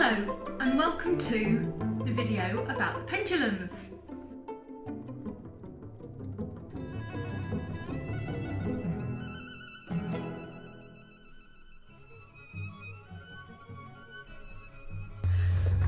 Hello and welcome to the video about the pendulums.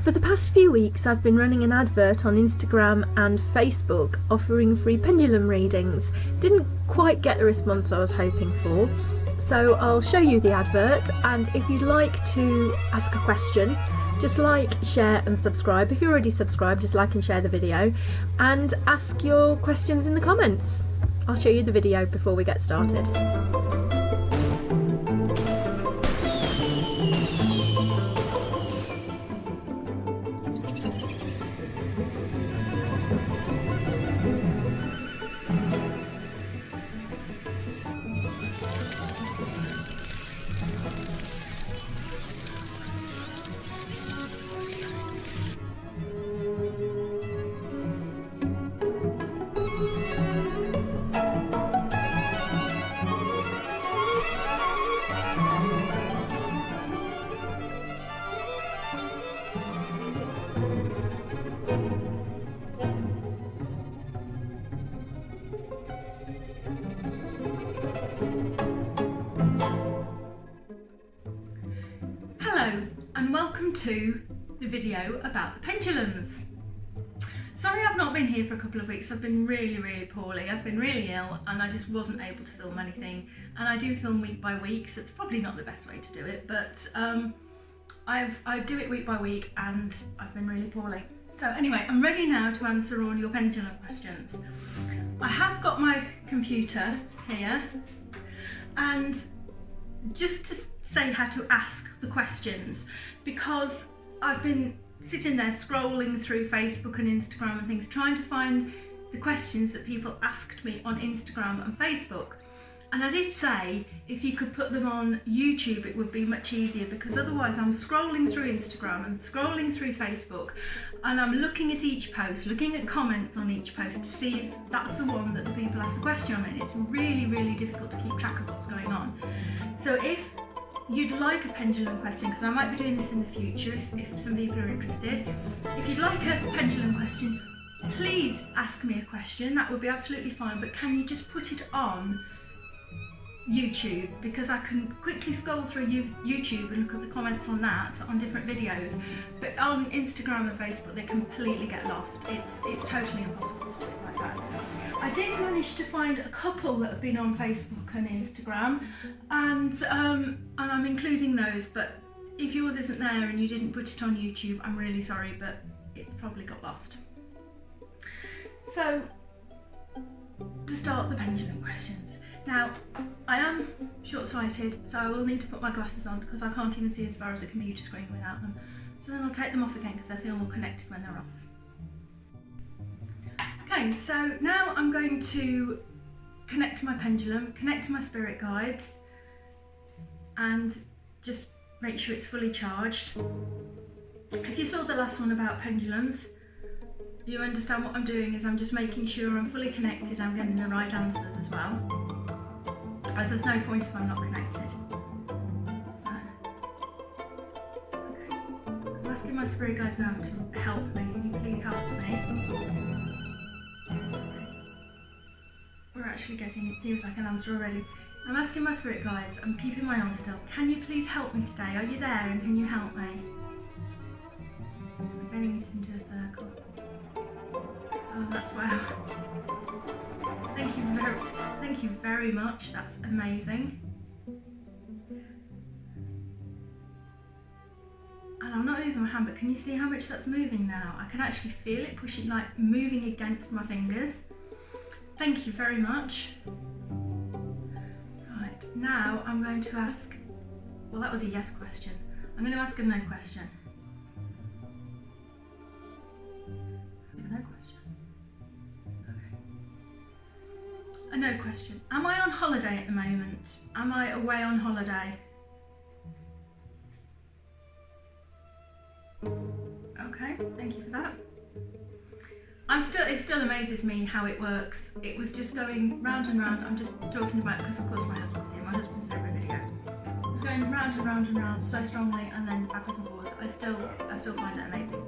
For the past few weeks I've been running an advert on Instagram and Facebook offering free pendulum readings. Didn't quite get the response I was hoping for, so I'll show you the advert, and if you'd like to ask a question, just like, share and subscribe. If you're already subscribed, just like and share the video and ask your questions in the comments. I'll show you the video before we get started. Hello and welcome to the video about the pendulums. Sorry I've not been here for a couple of weeks. I've been really poorly. I've been really ill and I just wasn't able to film anything, and I do film week by week, so it's probably not the best way to do it, but I do it week by week and I've been really poorly. So anyway, I'm ready now to answer all your pendulum questions. I have got my computer here, and just to say how to ask the questions, because I've been sitting there scrolling through Facebook and Instagram and things, trying to find the questions that people asked me on Instagram and Facebook. And I did say if you could put them on YouTube it would be much easier, because otherwise I'm scrolling through Instagram and scrolling through Facebook and I'm looking at each post, looking at comments on each post to see if that's the one that the people asked the question on, and it's really difficult to keep track of what's going on. So if you'd like a pendulum question, because I might be doing this in the future if some people are interested, if you'd like a pendulum question, please ask me a question. That would be absolutely fine, but can you just put it on YouTube, because I can quickly scroll through YouTube and look at the comments on that, on different videos, but on Instagram and Facebook they completely get lost. It's totally impossible to do it like that. I did manage to find a couple that have been on Facebook and Instagram, and I'm including those, but if yours isn't there and you didn't put it on YouTube, I'm really sorry, but it's probably got lost. So, to start the pendulum questions. Now, I am short-sighted, so I will need to put my glasses on because I can't even see as far as a computer screen without them. So then I'll take them off again because I feel more connected when they're off. Okay, so now I'm going to connect to my pendulum, connect to my spirit guides, and just make sure it's fully charged. If you saw the last one about pendulums, you understand what I'm doing is I'm just making sure I'm fully connected, I'm getting the right answers as well, as there's no point if I'm not connected. So, okay. I'm asking my spirit guides now to help me. Can you please help me? We're actually getting, it seems like an answer already. I'm asking my spirit guides, I'm keeping my arm still. Can you please help me today? Are you there and can you help me? I'm getting it into a circle. Oh, that's wow. Thank you very much. That's amazing. And I'm not moving my hand, but can you see how much that's moving now? I can actually feel it pushing, like moving against my fingers. Thank you very much. Right, now I'm going to ask, well, that was a yes question. I'm going to ask a no question. A no question. A no question. Am I on holiday at the moment? Am I away on holiday? Okay, thank you for that. It still amazes me how it works. It was just going round and round. I'm just talking about, because of course my husband's here. My husband's in every video. It was going going round and round so strongly, and then backwards and forwards. I still find it amazing.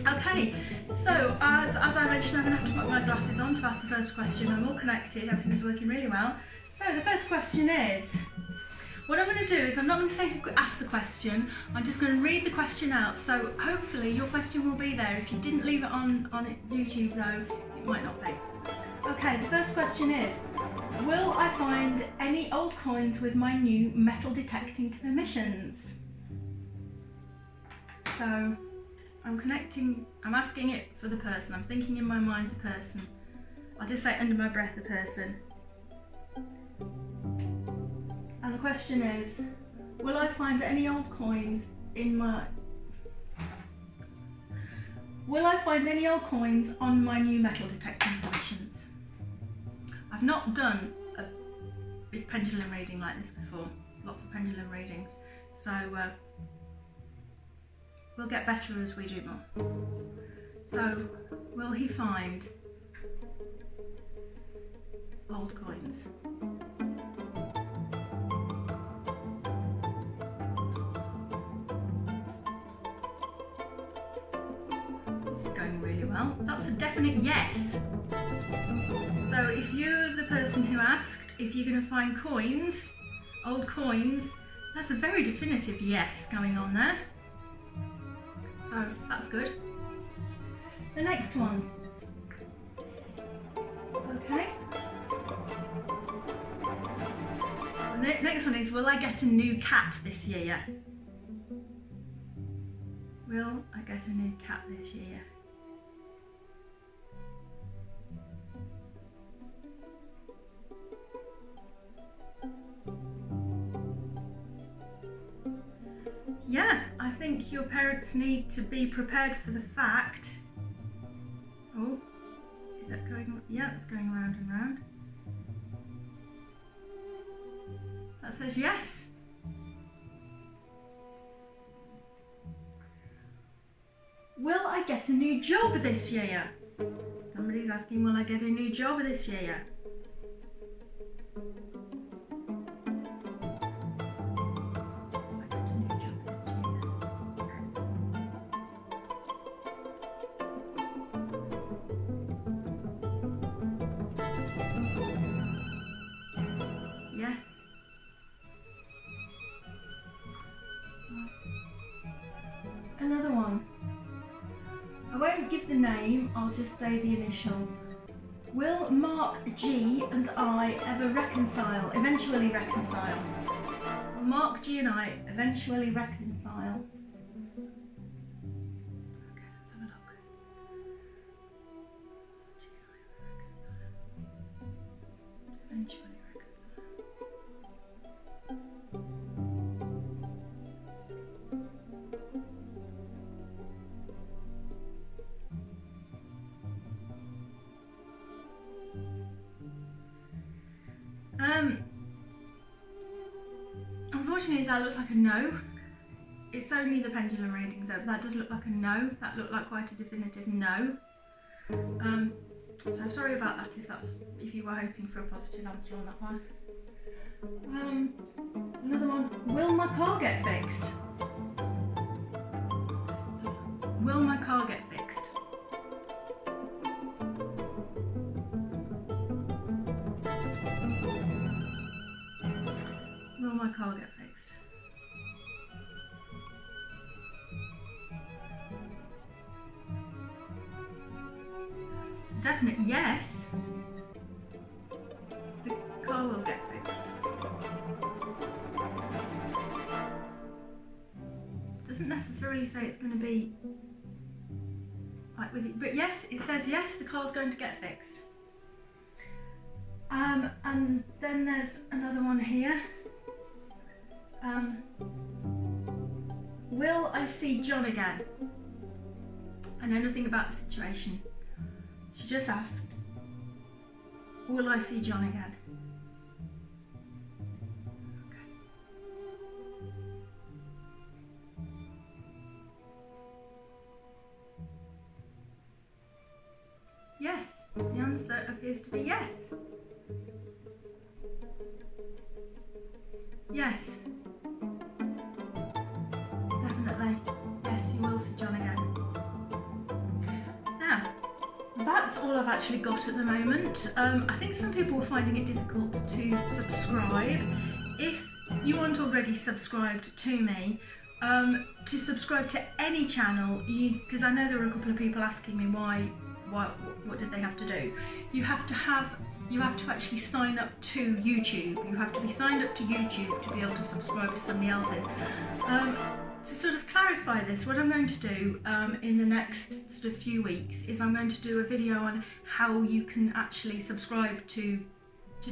Okay, so as I mentioned, I'm going to have to put my glasses on to ask the first question. I'm all connected, everything is working really well. So the first question is, what I'm going to do is I'm not going to say who asked the question, I'm just going to read the question out, so hopefully your question will be there. If you didn't leave it on YouTube though, it might not be. Okay, the first question is, will I find any old coins with my new metal detecting permissions? So I'm asking it for the person, I'm thinking in my mind the person. I'll just say under my breath the person. And the question is, will I find any old coins on my new metal detecting permissions? I've not done a big pendulum reading like this before, lots of pendulum readings, so we'll get better as we do more. So, will he find old coins? This is going really well. That's a definite yes. So if you're the person who asked if you're going to find coins, old coins, that's a very definitive yes going on there. So that's good. The next one. Okay. The next one is, will I get a new cat this year? Will I get a new cat this year? Yeah, I think your parents need to be prepared for the fact. Oh, is that going on? Yeah, it's going round and round. That says yes. Will I get a new job this year? Somebody's asking, will I get a new job this year? Yes. Another one. I won't give the name, I'll just say the initial. Will Mark G and I ever reconcile, eventually reconcile? Will Mark G and I eventually reconcile? Okay, let's have a look. G and I reconcile. Eventually reconcile. Unfortunately that looks like a no. It's only the pendulum readings, but that does look like a no. That looked like quite a definitive no. So sorry about that if you were hoping for a positive answer on that one. Another one, will my car get fixed? So, will my car get fixed? Will my car get fixed? It's a definite yes. The car will get fixed. Doesn't necessarily say it's going to be like with it, but yes, it says yes, the car's going to get fixed. And then there's another one here. Will I see John again? I know nothing about the situation. She just asked, will I see John again? Okay. Yes, the answer appears to be yes. Yes. all I've actually got at the moment. I think some people are finding it difficult to subscribe. If you aren't already subscribed to me, to subscribe to any channel, because I know there were a couple of people asking me what did they have to do. You have to actually sign up to YouTube. You have to be signed up to YouTube to be able to subscribe to somebody else's. To sort of clarify this, what I'm going to do in the next sort of few weeks is I'm going to do a video on how you can actually subscribe to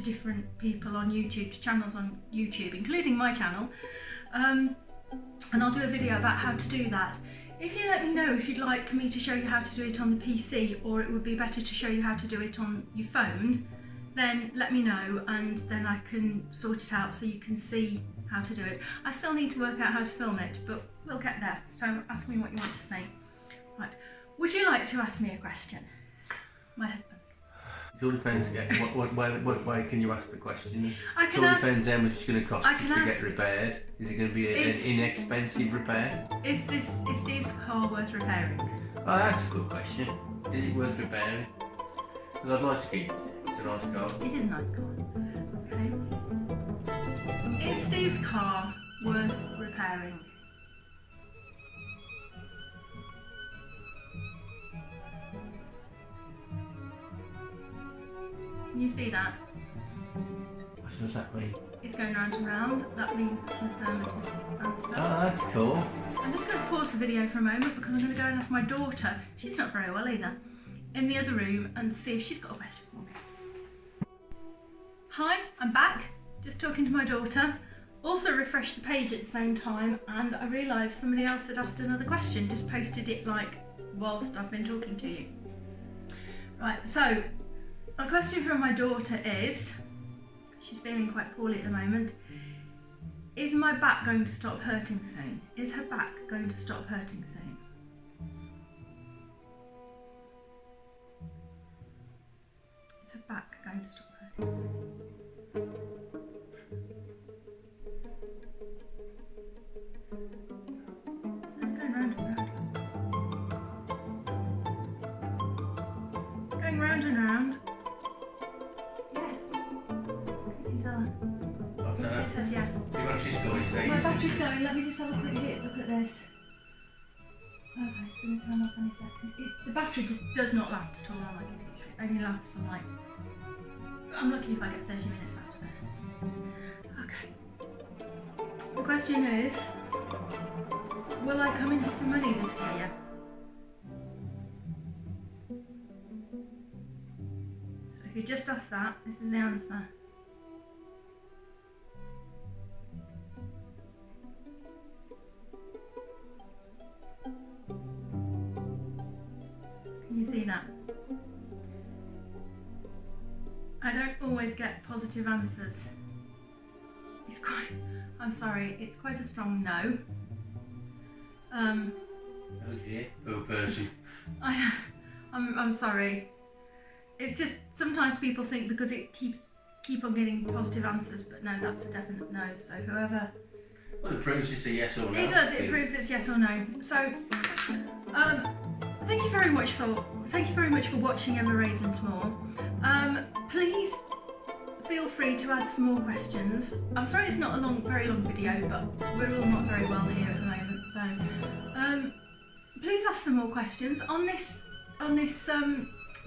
different people on YouTube, to channels on YouTube, including my channel. And I'll do a video about how to do that. If you let me know if you'd like me to show you how to do it on the PC, or it would be better to show you how to do it on your phone, then let me know, and then I can sort it out so you can see how to do it. I still need to work out how to film it, but we'll get there. So ask me what you want to say. Right, would you like to ask me a question? My husband. It all depends. What way can you ask the questions? It all depends how much it's going to cost to get repaired. Is it going to be an inexpensive repair? Is Steve's car worth repairing? Oh, that's a good question. Is it worth repairing? Because I'd like to keep it. It's a nice car. It is a nice car. Okay. Is Steve's car worth repairing? Can you see that? What does that mean? It's going round and round. That means it's an affirmative answer. Oh, that's cool. I'm just going to pause the video for a moment because I'm going to go and ask my daughter, she's not very well either, in the other room, and see if she's got a question for me. Hi, I'm back. Just talking to my daughter. Also refreshed the page at the same time, and I realised somebody else had asked another question, just posted it like whilst I've been talking to you. Right, so a question from my daughter is, she's feeling quite poorly at the moment, is my back going to stop hurting soon? Is her back going to stop hurting soon? Is her back going to stop hurting soon? That's going round and round. Going round and round. Yes. You can tell her. What's that? It says yes. Your battery's going, so My battery's going. Let me just have a quick look at this. Okay, it's going to turn off any second. The battery just does not last at all on my computer. It only lasts for like, I'm lucky if I get 30 minutes out of it. Okay. The question is, will I come into some money this year? So if you just ask that, this is the answer. Can you see that? I don't always get positive answers. It's quite, I'm sorry, it's quite a strong no. Oh dear, poor person. I'm sorry. It's just sometimes people think because it keep on getting positive answers, but no, that's a definite no. So whoever. Well, it proves it's a yes or no. It does. It proves it's yes or no. So, thank you very much for watching Emma Ravensmoor. Please feel free to add some more questions. I'm sorry it's not a very long video, but we're all not very well here at the moment. So, please ask some more questions on this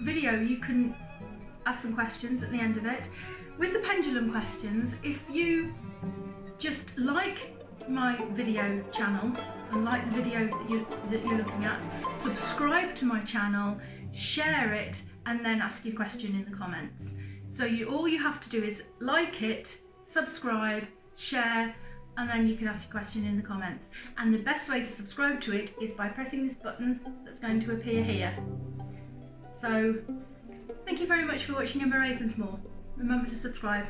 video. You can ask some questions at the end of it. With the pendulum questions, if you just like my video channel and like the video that you're looking at, subscribe to my channel, share it, and then ask your question in the comments. So all you have to do is like it, subscribe, share, and then you can ask your question in the comments. And the best way to subscribe to it is by pressing this button that's going to appear here. So thank you very much for watching Emma Ravensmoor. Remember to subscribe.